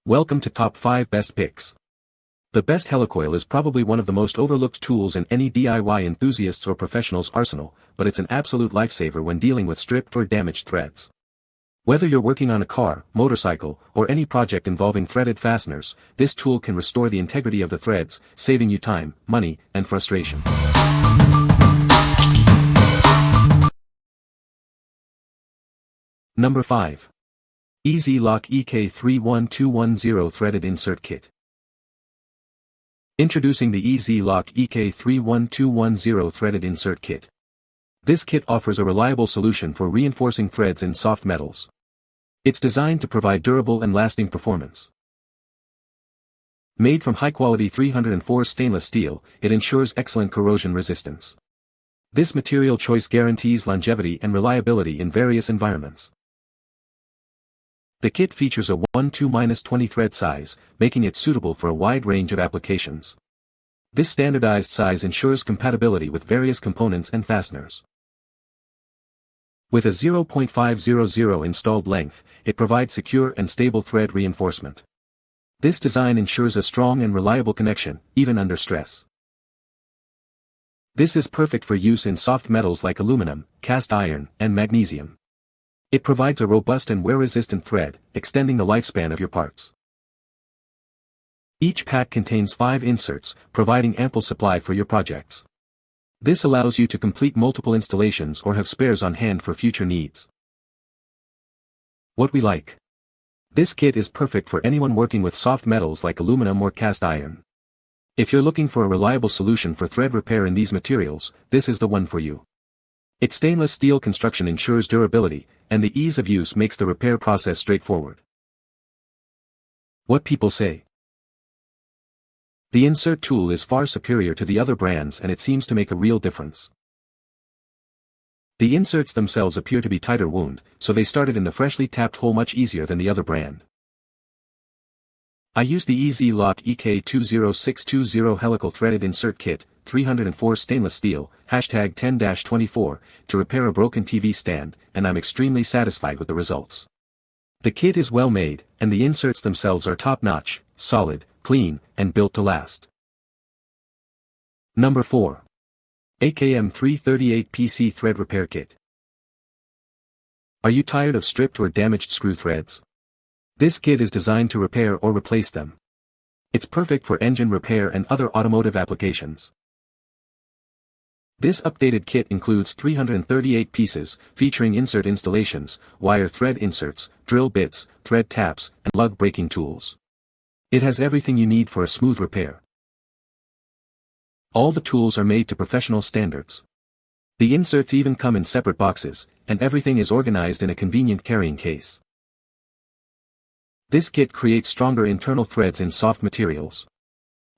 Welcome to Top 5 Best Picks. The best helicoil is probably one of the most overlooked tools in any DIY enthusiast's or professional's arsenal, but it's an absolute lifesaver when dealing with stripped or damaged threads. Whether you're working on a car, motorcycle, or any project involving threaded fasteners, this tool can restore the integrity of the threads, saving you time, money, and frustration. Number 5. Easy Lock EK31210 Threaded Insert Kit. Introducing the Easy Lock EK31210 Threaded Insert Kit. This kit offers a reliable solution for reinforcing threads in soft metals. It's designed to provide durable and lasting performance. Made from high-quality 304 stainless steel, it ensures excellent corrosion resistance. This material choice guarantees longevity and reliability in various environments. The kit features a 1-20 thread size, making it suitable for a wide range of applications. This standardized size ensures compatibility with various components and fasteners. With a 0.500 installed length, it provides secure and stable thread reinforcement. This design ensures a strong and reliable connection, even under stress. This is perfect for use in soft metals like aluminum, cast iron, and magnesium. It provides a robust and wear-resistant thread, extending the lifespan of your parts. Each pack contains 5 inserts, providing ample supply for your projects. This allows you to complete multiple installations or have spares on hand for future needs. What we like. This kit is perfect for anyone working with soft metals like aluminum or cast iron. If you're looking for a reliable solution for thread repair in these materials, this is the one for you. Its stainless steel construction ensures durability, and the ease of use makes the repair process straightforward. What people say. The insert tool is far superior to the other brands and it seems to make a real difference. The inserts themselves appear to be tighter wound, so they started in the freshly tapped hole much easier than the other brand. I use the Easy Lock EK20620 Helical Threaded Insert Kit, 304 stainless steel, #10-24, to repair a broken TV stand, and I'm extremely satisfied with the results. The kit is well made, and the inserts themselves are top-notch, solid, clean, and built to last. Number 4. AKM 338 PC Thread Repair Kit. Are you tired of stripped or damaged screw threads? This kit is designed to repair or replace them. It's perfect for engine repair and other automotive applications. This updated kit includes 338 pieces, featuring insert installations, wire thread inserts, drill bits, thread taps, and lug breaking tools. It has everything you need for a smooth repair. All the tools are made to professional standards. The inserts even come in separate boxes, and everything is organized in a convenient carrying case. This kit creates stronger internal threads in soft materials.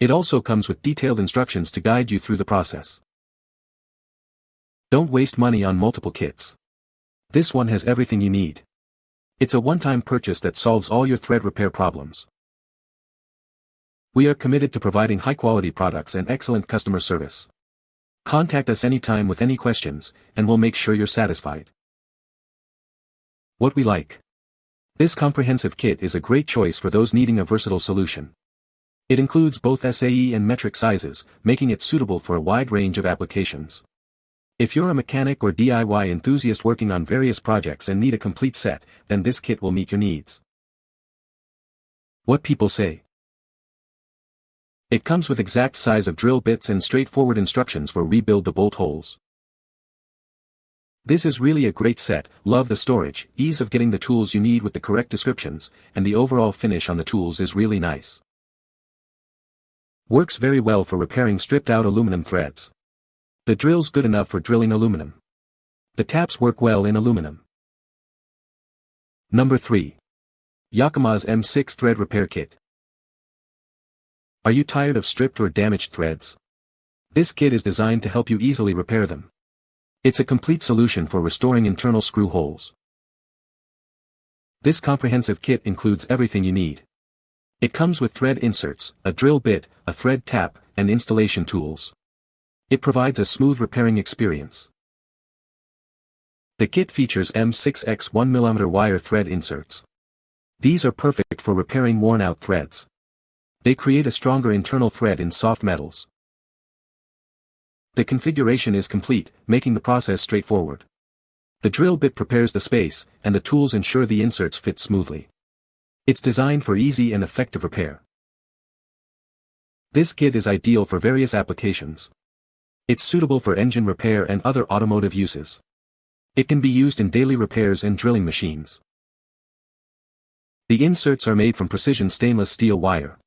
It also comes with detailed instructions to guide you through the process. Don't waste money on multiple kits. This one has everything you need. It's a one-time purchase that solves all your thread repair problems. We are committed to providing high-quality products and excellent customer service. Contact us anytime with any questions, and we'll make sure you're satisfied. What we like. This comprehensive kit is a great choice for those needing a versatile solution. It includes both SAE and metric sizes, making it suitable for a wide range of applications. If you're a mechanic or DIY enthusiast working on various projects and need a complete set, then this kit will meet your needs. What people say. It comes with exact size of drill bits and straightforward instructions for rebuild the bolt holes. This is really a great set. Love the storage, ease of getting the tools you need with the correct descriptions, and the overall finish on the tools is really nice. Works very well for repairing stripped out aluminum threads. The drill's good enough for drilling aluminum. The taps work well in aluminum. Number 3. Yakamoz M6 Thread Repair Kit. Are you tired of stripped or damaged threads? This kit is designed to help you easily repair them. It's a complete solution for restoring internal screw holes. This comprehensive kit includes everything you need. It comes with thread inserts, a drill bit, a thread tap, and installation tools. It provides a smooth repairing experience. The kit features M6X 1mm wire thread inserts. These are perfect for repairing worn-out threads. They create a stronger internal thread in soft metals. The configuration is complete, making the process straightforward. The drill bit prepares the space, and the tools ensure the inserts fit smoothly. It's designed for easy and effective repair. This kit is ideal for various applications. It's suitable for engine repair and other automotive uses. It can be used in daily repairs and drilling machines. The inserts are made from precision stainless steel wire.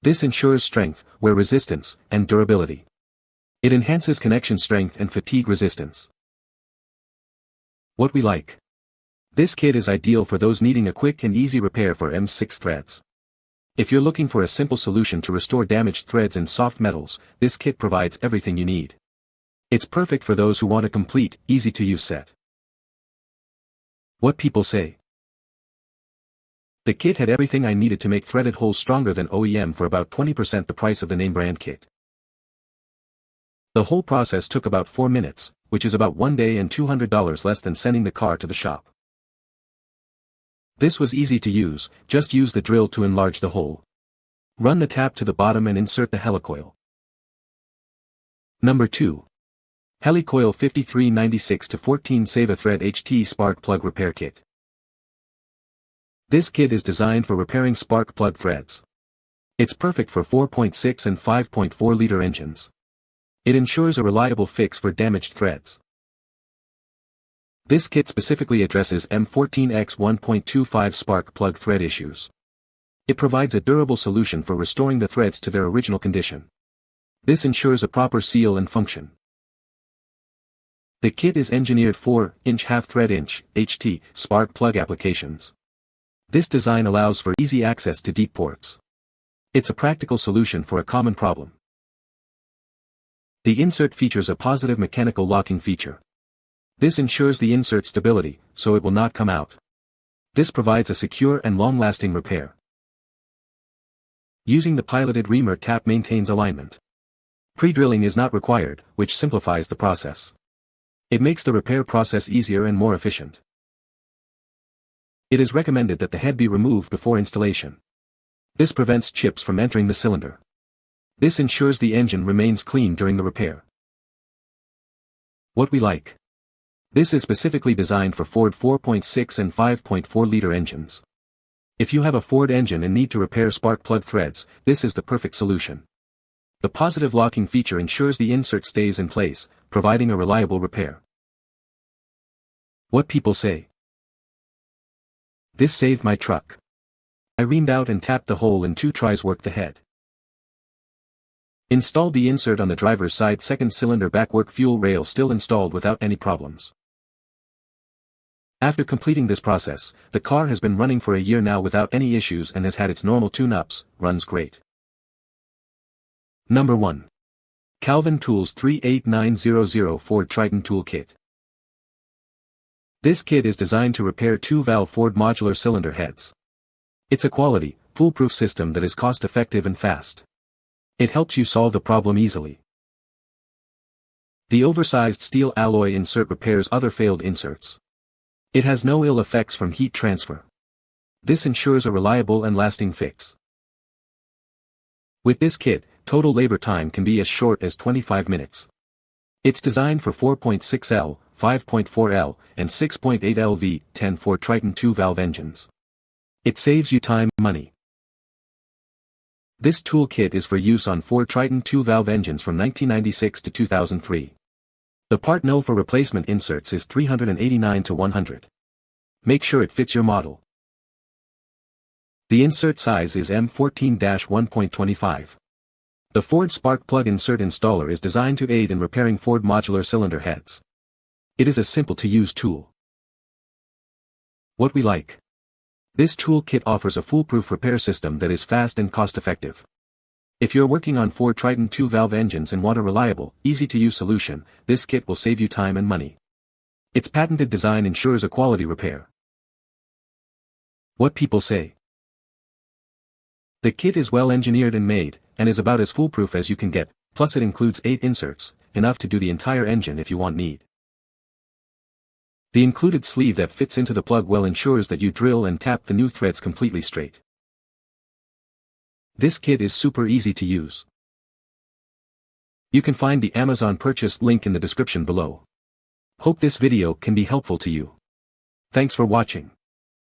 This ensures strength, wear resistance, and durability. It enhances connection strength and fatigue resistance. What we like. This kit is ideal for those needing a quick and easy repair for M6 threads. If you're looking for a simple solution to restore damaged threads in soft metals, this kit provides everything you need. It's perfect for those who want a complete, easy-to-use set. What people say. The kit had everything I needed to make threaded holes stronger than OEM for about 20% the price of the name brand kit. The whole process took about 4 minutes, which is about 1 day and $200 less than sending the car to the shop. This was easy to use, just use the drill to enlarge the hole. Run the tap to the bottom and insert the helicoil. Number 2. Helicoil 5396-14 Sav-A-Thread HT Spark Plug Repair Kit. This kit is designed for repairing spark plug threads. It's perfect for 4.6 and 5.4 liter engines. It ensures a reliable fix for damaged threads. This kit specifically addresses M14X 1.25 spark plug thread issues. It provides a durable solution for restoring the threads to their original condition. This ensures a proper seal and function. The kit is engineered for half-thread HT spark plug applications. This design allows for easy access to deep ports. It's a practical solution for a common problem. The insert features a positive mechanical locking feature. This ensures the insert stability, so it will not come out. This provides a secure and long-lasting repair. Using the piloted reamer tap maintains alignment. Pre-drilling is not required, which simplifies the process. It makes the repair process easier and more efficient. It is recommended that the head be removed before installation. This prevents chips from entering the cylinder. This ensures the engine remains clean during the repair. What we like. This is specifically designed for Ford 4.6 and 5.4 liter engines. If you have a Ford engine and need to repair spark plug threads, this is the perfect solution. The positive locking feature ensures the insert stays in place, providing a reliable repair. What people say. This saved my truck. I reamed out and tapped the hole in 2 tries, worked the head. Installed the insert on the driver's side, second cylinder backwork, fuel rail still installed without any problems. After completing this process, the car has been running for a year now without any issues and has had its normal tune-ups, runs great. Number 1. CalVan Tools 38900 Ford Triton Tool Kit. This kit is designed to repair 2-valve Ford modular cylinder heads. It's a quality, foolproof system that is cost-effective and fast. It helps you solve the problem easily. The oversized steel alloy insert repairs other failed inserts. It has no ill effects from heat transfer. This ensures a reliable and lasting fix. With this kit, total labor time can be as short as 25 minutes. It's designed for 4.6L, 5.4L, and 6.8L V10 for Triton 2-valve engines. It saves you time and money. This tool kit is for use on Ford Triton 2-valve engines from 1996 to 2003. The part no for replacement inserts is 389 to 100. Make sure it fits your model. The insert size is M14-1.25. The Ford Spark Plug Insert Installer is designed to aid in repairing Ford modular cylinder heads. It is a simple-to-use tool. What we like. This tool kit offers a foolproof repair system that is fast and cost-effective. If you're working on Ford Triton 2-valve engines and want a reliable, easy-to-use solution, this kit will save you time and money. Its patented design ensures a quality repair. What people say. The kit is well engineered and made, and is about as foolproof as you can get, plus it includes 8 inserts, enough to do the entire engine if you want need. The included sleeve that fits into the plug well ensures that you drill and tap the new threads completely straight. This kit is super easy to use. You can find the Amazon purchase link in the description below. Hope this video can be helpful to you. Thanks for watching.